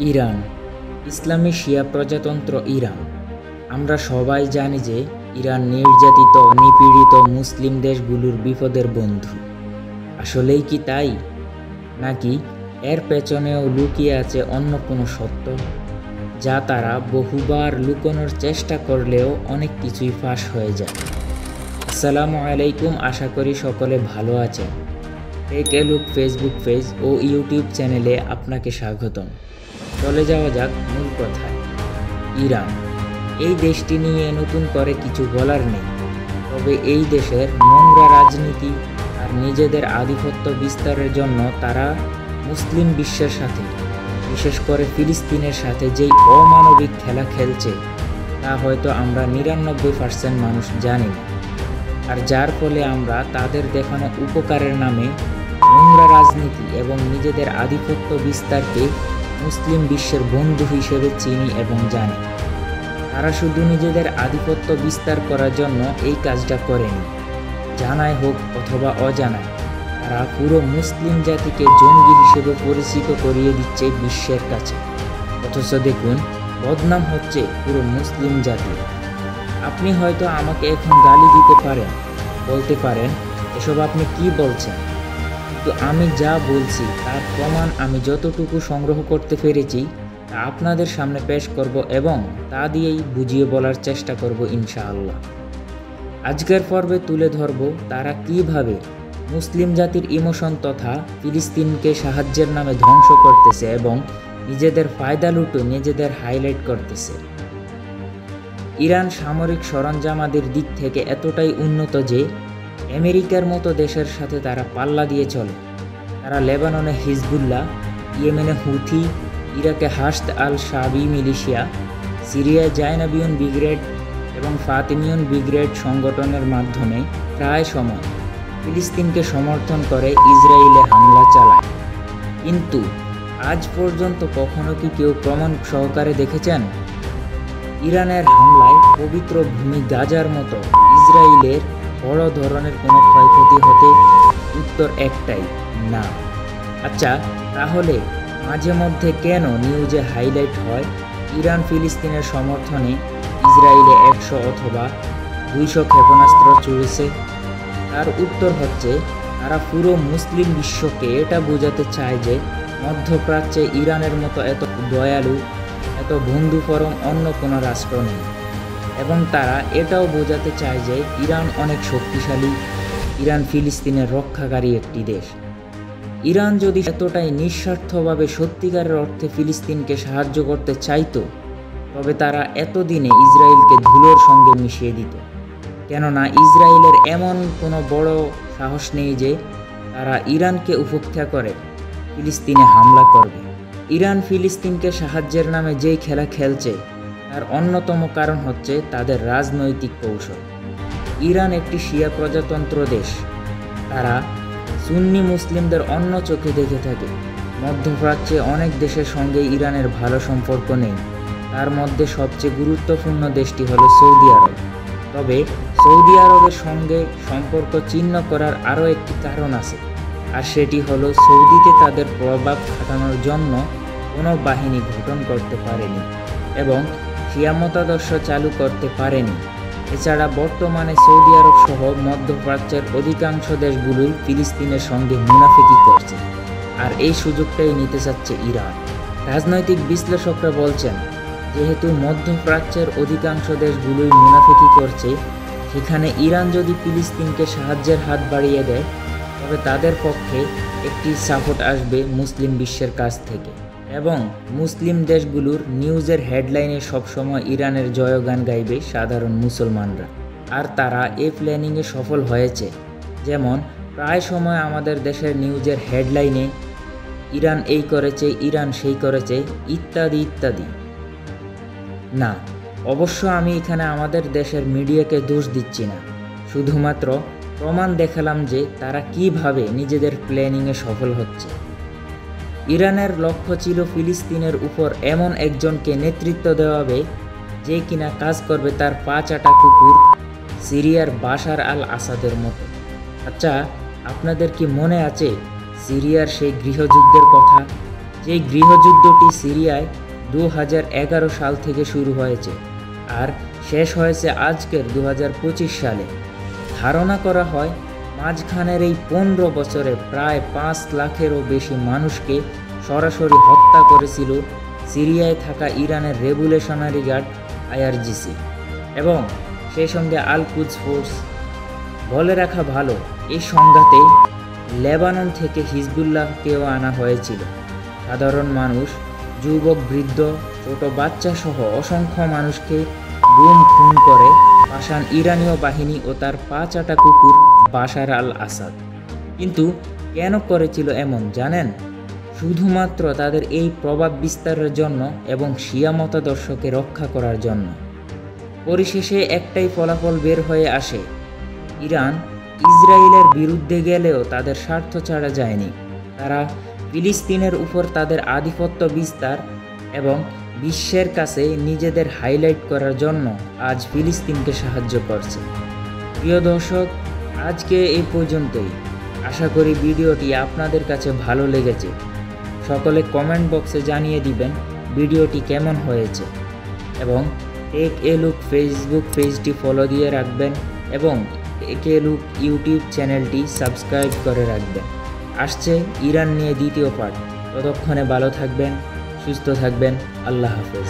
Iran, ইসলামী শিয়া প্রজাতন্ত্র Iran. আমরা সবাই জানি যে ইরান নির্যাতিত নিপীড়িত মুসলিম দেশগুলোর বিপদের বন্ধু। আসলেই কি তাই, নাকি এর পেছনেও লুকিয়ে আছে অন্য কোনো সত্য, যা তারা বহুবার লুকানোর চেষ্টা করলেও অনেক কিছুই ফাঁস হয়ে যায়? আসসালামু আলাইকুম, আশা করি সকলে ভালো আছেন। Take a look Facebook page ও ইউটিউব চ্যানেলে আপনাকে স্বাগতম। চলে যাওয়া যাক মূল কথায়। ইরান, এই দেশটি নিয়ে নতুন করে কিছু বলার নেই, তবে এই দেশের নোংরা রাজনীতি আর নিজেদের আধিপত্য বিস্তারের জন্য তারা মুসলিম বিশ্বের সাথে, বিশেষ করে ফিলিস্তিনের সাথে যেই অমানবিক খেলা খেলছে, তা হয়তো আমরা 99% মানুষ জানি না। আর যার ফলে আমরা তাদের দেখানো উপকারের নামে নোংরা রাজনীতি এবং নিজেদের আধিপত্য বিস্তারকে মুসলিম বিশ্বের বন্ধু হিসেবে চিনি এবং জানি। তারা শুধু নিজেদের আধিপত্য বিস্তার করার জন্য এই কাজটা করেনি, জানায় হোক অথবা অজানায়। তারা পুরো মুসলিম জাতিকে জঙ্গি হিসেবে পরিচিত করিয়ে দিচ্ছে বিশ্বের কাছে, অথচ দেখুন বদনাম হচ্ছে পুরো মুসলিম জাতি। আপনি হয়তো আমাকে এখন গালি দিতে পারেন, বলতে পারেন এসব আপনি কি বলছেন, কিন্তু আমি যা বলছি তার প্রমাণ আমি যতটুকু সংগ্রহ করতে পেরেছি তা আপনাদের সামনে পেশ করব এবং তা দিয়েই বুঝিয়ে বলার চেষ্টা করব ইনশাআল্লাহ। আজকের পর্বে তুলে ধরব তারা কিভাবে মুসলিম জাতির ইমোশন তথা ফিলিস্তিনকে সাহায্যের নামে ধ্বংস করতেছে এবং নিজেদের ফায়দা লুটে নিজেদের হাইলাইট করতেছে। ইরান সামরিক সরঞ্জামাদির দিক থেকে এতটাই উন্নত যে আমেরিকার মতো দেশের সাথে তারা পাল্লা দিয়ে চলে। তারা লেবাননে হিজবুল্লাহ, ইয়েমেনে হুথি, ইরাকে হাশদ আল শাবি মিলিশিয়া, সিরিয়ায় জায়নাবিয়ন ব্রিগেড এবং ফাতিমিয়ন ব্রিগেড সংগঠনের মাধ্যমে প্রায় সময় ফিলিস্তিনকে সমর্থন করে ইসরায়েলে হামলা চালায়। কিন্তু আজ পর্যন্ত কখনো কি কেউ প্রমাণ সহকারে দেখেছেন ইরানের হামলায় পবিত্র ভূমি গাজার মতো ইসরায়েলের বড় ধরনের কোনো ক্ষয়ক্ষতি হতে? উত্তর একটাই, না। আচ্ছা, তাহলে মাঝে মধ্যে কেন নিউজে হাইলাইট হয় ইরান ফিলিস্তিনের সমর্থনে ইসরায়েলে 100 অথবা 200 ক্ষেপণাস্ত্র ছুড়েছে? তার উত্তর হচ্ছে তারা পুরো মুসলিম বিশ্বকে এটা বোঝাতে চায় যে মধ্যপ্রাচ্যে ইরানের মতো এত দয়ালু, এত বন্ধুপরম অন্য কোনো রাষ্ট্র নেই, এবং তারা এটাও বোঝাতে চায় যে ইরান অনেক শক্তিশালী, ইরান ফিলিস্তিনের রক্ষাকারী একটি দেশ। ইরান যদি এতটাই নিঃস্বার্থভাবে সত্যিকারের অর্থে ফিলিস্তিনকে সাহায্য করতে চাইতো, তবে তারা এতদিনে ইসরায়েলকে ধুলোর সঙ্গে মিশিয়ে দিত। কেননা ইসরায়েলের এমন কোনো বড় সাহস নেই যে তারা ইরানকে উপেক্ষা করে ফিলিস্তিনে হামলা করবে। ইরান ফিলিস্তিনকে সাহায্যের নামে যেই খেলা খেলছে তার অন্যতম কারণ হচ্ছে তাদের রাজনৈতিক কৌশল। ইরান একটি শিয়া প্রজাতন্ত্র দেশ। তারা সুন্নি মুসলিমদের অন্য চোখে দেখে থাকে। মধ্যপ্রাচ্যে অনেক দেশের সঙ্গে ইরানের ভালো সম্পর্ক নেই, তার মধ্যে সবচেয়ে গুরুত্বপূর্ণ দেশটি হলো সৌদি আরব। তবে সৌদি আরবের সঙ্গে সম্পর্ক ছিন্ন করার আরও একটি কারণ আছে, আর সেটি হলো সৌদিতে তাদের প্রভাব খাটানোর জন্য কোনো বাহিনী গঠন করতে পারেনি এবং শিয়া মতাদর্শ চালু করতে পারেনি। এছাড়া বর্তমানে সৌদি আরব সহ মধ্যপ্রাচ্যের অধিকাংশ দেশগুলোই ফিলিস্তিনের সঙ্গে মুনাফিকি করছে, আর এই সুযোগটাই নিতে চাচ্ছে ইরান। রাজনৈতিক বিশ্লেষকরা বলছেন, যেহেতু মধ্যপ্রাচ্যের অধিকাংশ দেশগুলোই মুনাফিকি করছে, সেখানে ইরান যদি ফিলিস্তিনকে সাহায্যের হাত বাড়িয়ে দেয়, তবে তাদের পক্ষে একটি সাপোর্ট আসবে মুসলিম বিশ্বের কাছ থেকে, এবং মুসলিম দেশগুলোর নিউজের হেডলাইনে সবসময় ইরানের জয়গান গাইবে সাধারণ মুসলমানরা। আর তারা এই প্ল্যানিংয়ে সফল হয়েছে। যেমন প্রায় সময় আমাদের দেশের নিউজের হেডলাইনে ইরান এই করেছে, ইরান সেই করেছে, ইত্যাদি ইত্যাদি। না, অবশ্য আমি এখানে আমাদের দেশের মিডিয়াকে দোষ দিচ্ছি না, শুধুমাত্র প্রমাণ দেখালাম যে তারা কিভাবে নিজেদের প্ল্যানিংয়ে সফল হচ্ছে। ইরানের লক্ষ্য ছিল ফিলিস্তিনের উপর এমন একজনকে নেতৃত্ব দেওয়াবে যে কিনা কাজ করবে তার পা চাটা কুকুর সিরিয়ার বাশার আল আসাদের মতো। আচ্ছা, আপনাদের কি মনে আছে সিরিয়ার সেই গৃহযুদ্ধের কথা, যে গৃহযুদ্ধটি সিরিয়ায় 2011 সাল থেকে শুরু হয়েছে আর শেষ হয়েছে আজকের 2025 সালে। ধারণা করা হয় মাঝখানের এই 15 বছরে প্রায় 5 লাখেরও বেশি মানুষকে সরাসরি হত্যা করেছিল সিরিয়ায় থাকা ইরানের রেভলিউশনারি গার্ড আইআরজিসি এবং সেই সঙ্গে আল কুদস ফোর্স। বলে রাখা ভালো, এই সংঘাতে লেবানন থেকে হিজবুল্লাহকেও আনা হয়েছিল। সাধারণ মানুষ, যুবক, বৃদ্ধ, ছোট বাচ্চা সহ অসংখ্য মানুষকে গুম খুন করে পাষাণ ইরানীয় বাহিনী ও তার পা চাটা কুকুর বাশার আল আসাদ। কিন্তু কেন করেছিল এমন জানেন? শুধুমাত্র তাদের এই প্রভাব বিস্তারের জন্য এবং শিয়া মতাদর্শকে রক্ষা করার জন্য। পরিশেষে একটাই ফলাফল বের হয়ে আসে, ইরান ইসরায়েলের বিরুদ্ধে গেলেও তাদের স্বার্থ ছাড়া যায়নি। তারা ফিলিস্তিনের উপর তাদের আধিপত্য বিস্তার এবং বিশ্বের কাছে নিজেদের হাইলাইট করার জন্য আজ ফিলিস্তিনকে সাহায্য করছে। প্রিয় দর্শক, আজকে এই পর্যন্তই। আশা করি ভিডিওটি আপনাদের কাছে ভালো লেগেছে। সকলে কমেন্ট বক্সে জানিয়ে দিবেন ভিডিওটি কেমন হয়েছে এবং টেক এ লুক ফেসবুক পেজটি ফলো দিয়ে রাখবেন এবং টেক এ লুক ইউটিউব চ্যানেলটি সাবস্ক্রাইব করে রাখবেন। আসছে ইরান নিয়ে দ্বিতীয় পার্ট। ততক্ষণে ভালো থাকবেন, সুস্থ থাকবেন। আল্লাহ হাফেজ।